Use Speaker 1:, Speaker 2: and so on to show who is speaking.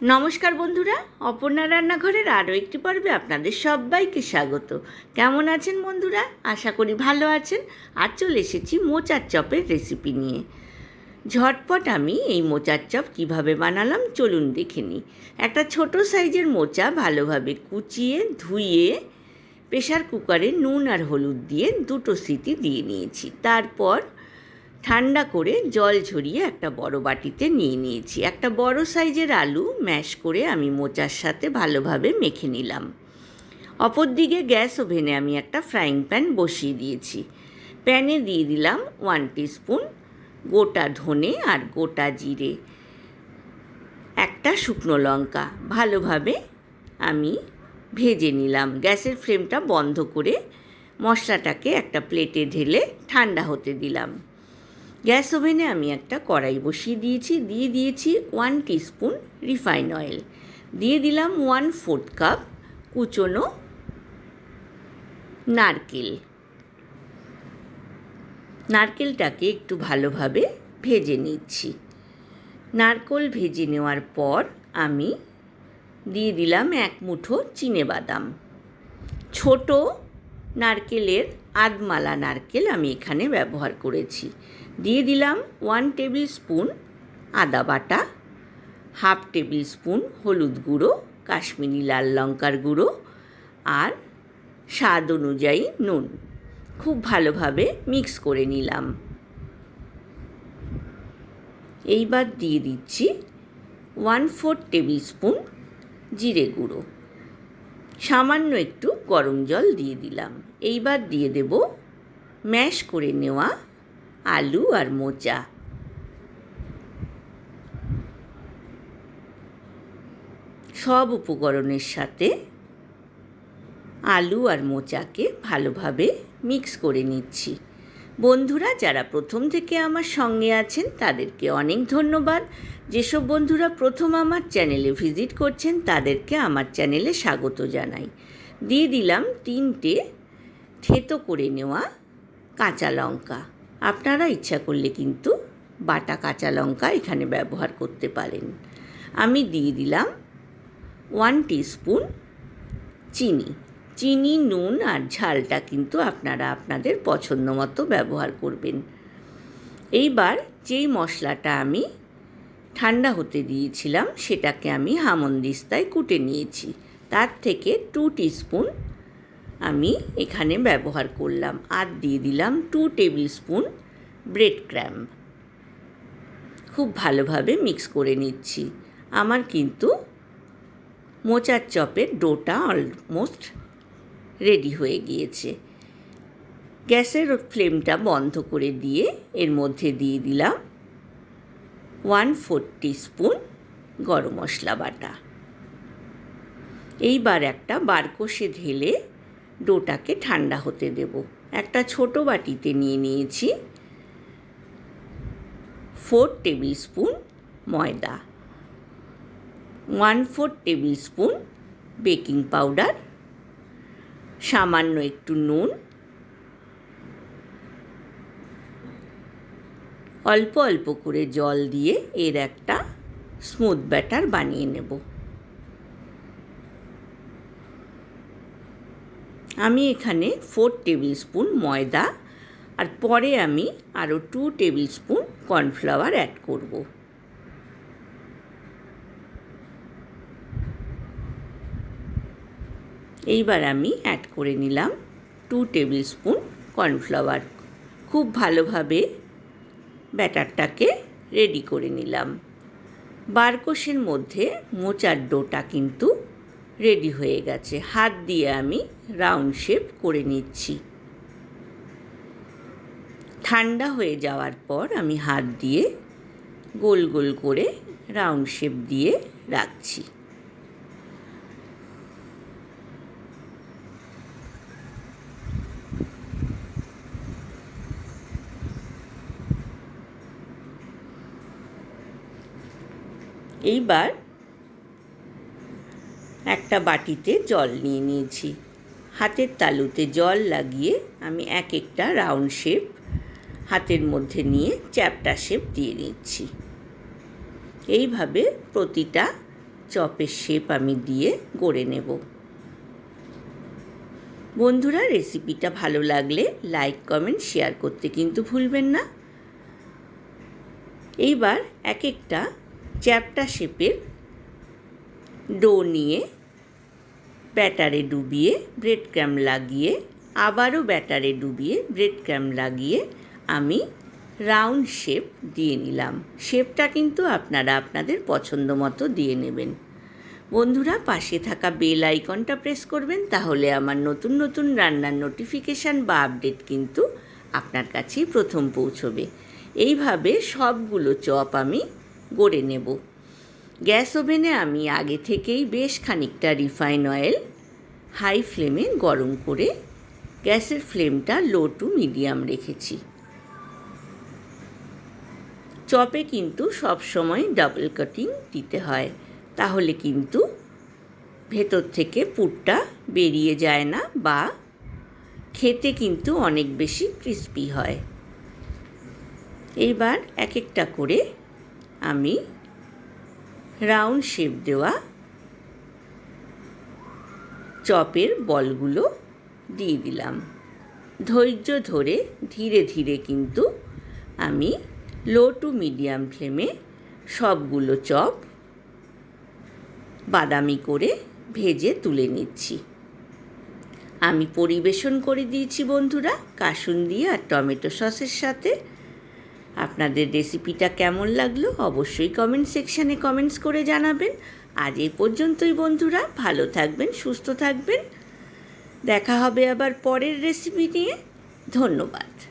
Speaker 1: নমস্কার বন্ধুরা, অপর্ণা রান্নাঘরের আরও একটি পর্বে আপনাদের সবাইকে স্বাগত। কেমন আছেন বন্ধুরা? আশা করি ভালো আছেন। আর চলে এসেছি মোচার চপের রেসিপি নিয়ে। ঝটপট আমি এই মোচার চপ কীভাবে বানালাম চলুন দেখে নিই। একটা ছোট সাইজের মোচা ভালোভাবে কুচিয়ে ধুয়ে প্রেশার কুকারে নুন আর হলুদ দিয়ে 2 সিটি দিয়ে নিয়েছি। তারপর ঠান্ডা করে জল ঝরিয়ে একটা বড় বাটিতে নিয়ে নিয়েছি। একটা বড় সাইজের আলু ম্যাশ করে আমি মোচার সাথে ভালোভাবে মেখে নিলাম। অপরদিকে গ্যাস ওভেনে আমি একটা ফ্রাইং প্যান বসিয়ে দিয়েছি। প্যানে দিয়ে দিলাম 1 টিস্পুন গোটা ধনে আর গোটা জিরে, একটা শুকনো লঙ্কা। ভালোভাবে আমি ভেজে নিলাম। গ্যাসের ফ্লেমটা বন্ধ করে মশলাটাকে একটা প্লেটে ঢেলে ঠান্ডা হতে দিলাম। গ্যাস ওভেনে আমি একটা কড়াই বসিয়ে দিয়ে দিয়েছি 1 টিস্পুন রিফাইন অয়েল, দিয়ে দিলাম 1/4 কাপ কুচনো নারকেলটাকে একটু ভালোভাবে ভেজে নিচ্ছি। নারকেল ভেজে নেওয়ার পর আমি দিয়ে দিলাম 1 মুঠো চিনেবাদাম। ছোট নারকেলের আধমালা নারকেল আমি এখানে ব্যবহার করেছি। দিয়ে দিলাম 1 টেবিল স্পুন আদা বাটা, 1/2 টেবিল স্পুন হলুদ গুঁড়ো, কাশ্মীরি লাল লঙ্কার গুঁড়ো আর স্বাদ অনুযায়ী নুন। খুব ভালোভাবে মিক্স করে নিলাম। এইবার দিয়ে দিচ্ছি 1/4 টেবিল স্পুন জিরে গুঁড়ো, সামান্য একটু গরম জল দিয়ে দিলাম। এইবার দিয়ে দেব ম্যাশ করে নেওয়া আলু আর মোচা। সব উপকরণের সাথে আলু আর মোচাকে ভালোভাবে মিক্স করে নিচ্ছি। বন্ধুরা যারা প্রথম থেকে আমার সঙ্গে আছেন তাদেরকে অনেক ধন্যবাদ। যেসব বন্ধুরা প্রথম আমার চ্যানেলে ভিজিট করছেন তাদেরকে আমার চ্যানেলে স্বাগত জানাই। দিয়ে দিলাম 3টে থেতো করে নেওয়া কাঁচা লঙ্কা। আপনারা ইচ্ছা করলে কিন্তু বাটা কাঁচা লঙ্কা এখানে ব্যবহার করতে পারেন। আমি দিয়ে দিলাম 1 টিস্পুন চিনি। নুন আর ঝালটা কিন্তু আপনারা আপনাদের পছন্দ মতো ব্যবহার করবেন। এইবার যেই মশলাটা আমি ঠান্ডা হতে দিয়েছিলাম সেটাকে আমি হামনদিস্তায় কুটে নিয়েছি। তার থেকে 2 টিস্পুন আমি এখানে ব্যবহার করলাম। আর দিয়ে দিলাম 2 টেবিল স্পুন ব্রেড ক্রাম্ব। খুব ভালোভাবে মিক্স করে নিচ্ছি। আমার কিন্তু মোচার চপের ডোটা অলমোস্ট রেডি হয়ে গিয়েছে। গ্যাসের ফ্লেমটা বন্ধ করে দিয়ে এর মধ্যে দিয়ে দিলাম 1/4 টিস্পুন গরম মশলা বাটা। এইবার একটা বারকষে ঢেলে ডোটাকে ঠান্ডা হতে দেব। একটা ছোট বাটিতে নিয়ে নিয়েছি 4 টেবিল স্পুন ময়দা, 1/4 টেবিল স্পুন বেকিং পাউডার, সামান্য একটু নুন, অল্প অল্প করে জল দিয়ে এর একটা স্মুথ ব্যাটার বানিয়ে নেব। আমি এখানে 4 টেবিল স্পুন ময়দা আর পরে আমি আরও 2 টেবিল স্পুন কর্নফ্লাওয়ার অ্যাড করব। এইবার আমি অ্যাড করে নিলাম 2 টেবিল স্পুন কর্নফ্লাওয়ার। খুব ভালোভাবে ব্যাটারটাকে রেডি করে নিলাম। বারকষের মধ্যে মোচার ডোটা কিন্তু রেডি হয়ে গেছে। হাত দিয়ে আমি রাউন্ড শেপ করে নিচ্ছি। ঠান্ডা হয়ে যাওয়ার পর আমি হাত দিয়ে গোল গোল করে রাউন্ড শেপ দিয়ে রাখছি। এইবার একটা বাটিতে জল নিয়ে নিয়েছি। হাতের তালুতে জল লাগিয়ে আমি একটা রাউন্ড শেপ হাতের মধ্যে নিয়ে চ্যাপ্টা শেপ দিয়ে নিচ্ছি। এইভাবে প্রতিটা চপের শেপ আমি দিয়ে গড়ে নেব। বন্ধুরা, রেসিপিটা ভালো লাগলে লাইক, কমেন্ট, শেয়ার করতে কিন্তু ভুলবেন না। এইবার এক একটা চ্যাপ্টা শেপের ডো নিয়ে ব্যাটারে ডুবিয়ে ব্রেড ক্রাম্ব লাগিয়ে, আবারও ব্যাটারে ডুবিয়ে ব্রেড ক্রাম্ব লাগিয়ে আমি রাউন্ড শেপ দিয়ে নিলাম। শেপটা কিন্তু আপনারা আপনাদের পছন্দ মতো দিয়ে নেবেন। বন্ধুরা, পাশে থাকা বেল আইকনটা প্রেস করবেন, তাহলে আমার নতুন নতুন রান্নার নোটিফিকেশান বা আপডেট কিন্তু আপনার কাছেই প্রথম পৌঁছবে। এইভাবে সবগুলো চপ আমি গড়ে নেব। গ্যাস ওভেনে আমি আগে থেকেই বেশ খানিকটা রিফাইন অয়েল হাই ফ্লেমে গরম করে গ্যাসের ফ্লেমটা লো টু মিডিয়াম রেখেছি। চপে কিন্তু সব সময় ডাবল কাটিং দিতে হয়, তাহলে কিন্তু ভেতর থেকে পুরটা বেরিয়ে যায় না বা খেতে কিন্তু অনেক বেশি ক্রিস্পি হয়। এইবার এক একটা করে আমি রাউন্ড শেপ দেওয়া চপের বলগুলো দিয়ে দিলাম। ধৈর্য ধরে ধীরে ধীরে কিন্তু আমি লো টু মিডিয়াম ফ্লেমে সবগুলো চপ বাদামি করে ভেজে তুলে নিচ্ছি। আমি পরিবেশন করে দিয়েছি বন্ধুরা কাসুন্দি আর টমেটো সসের সাথে। আপনাদের রেসিপিটা কেমন লাগলো অবশ্যই কমেন্ট সেকশানে কমেন্টস করে জানাবেন। আজ এই পর্যন্তই বন্ধুরা, ভালো থাকবেন, সুস্থ থাকবেন। দেখা হবে আবার পরের রেসিপি নিয়ে। ধন্যবাদ।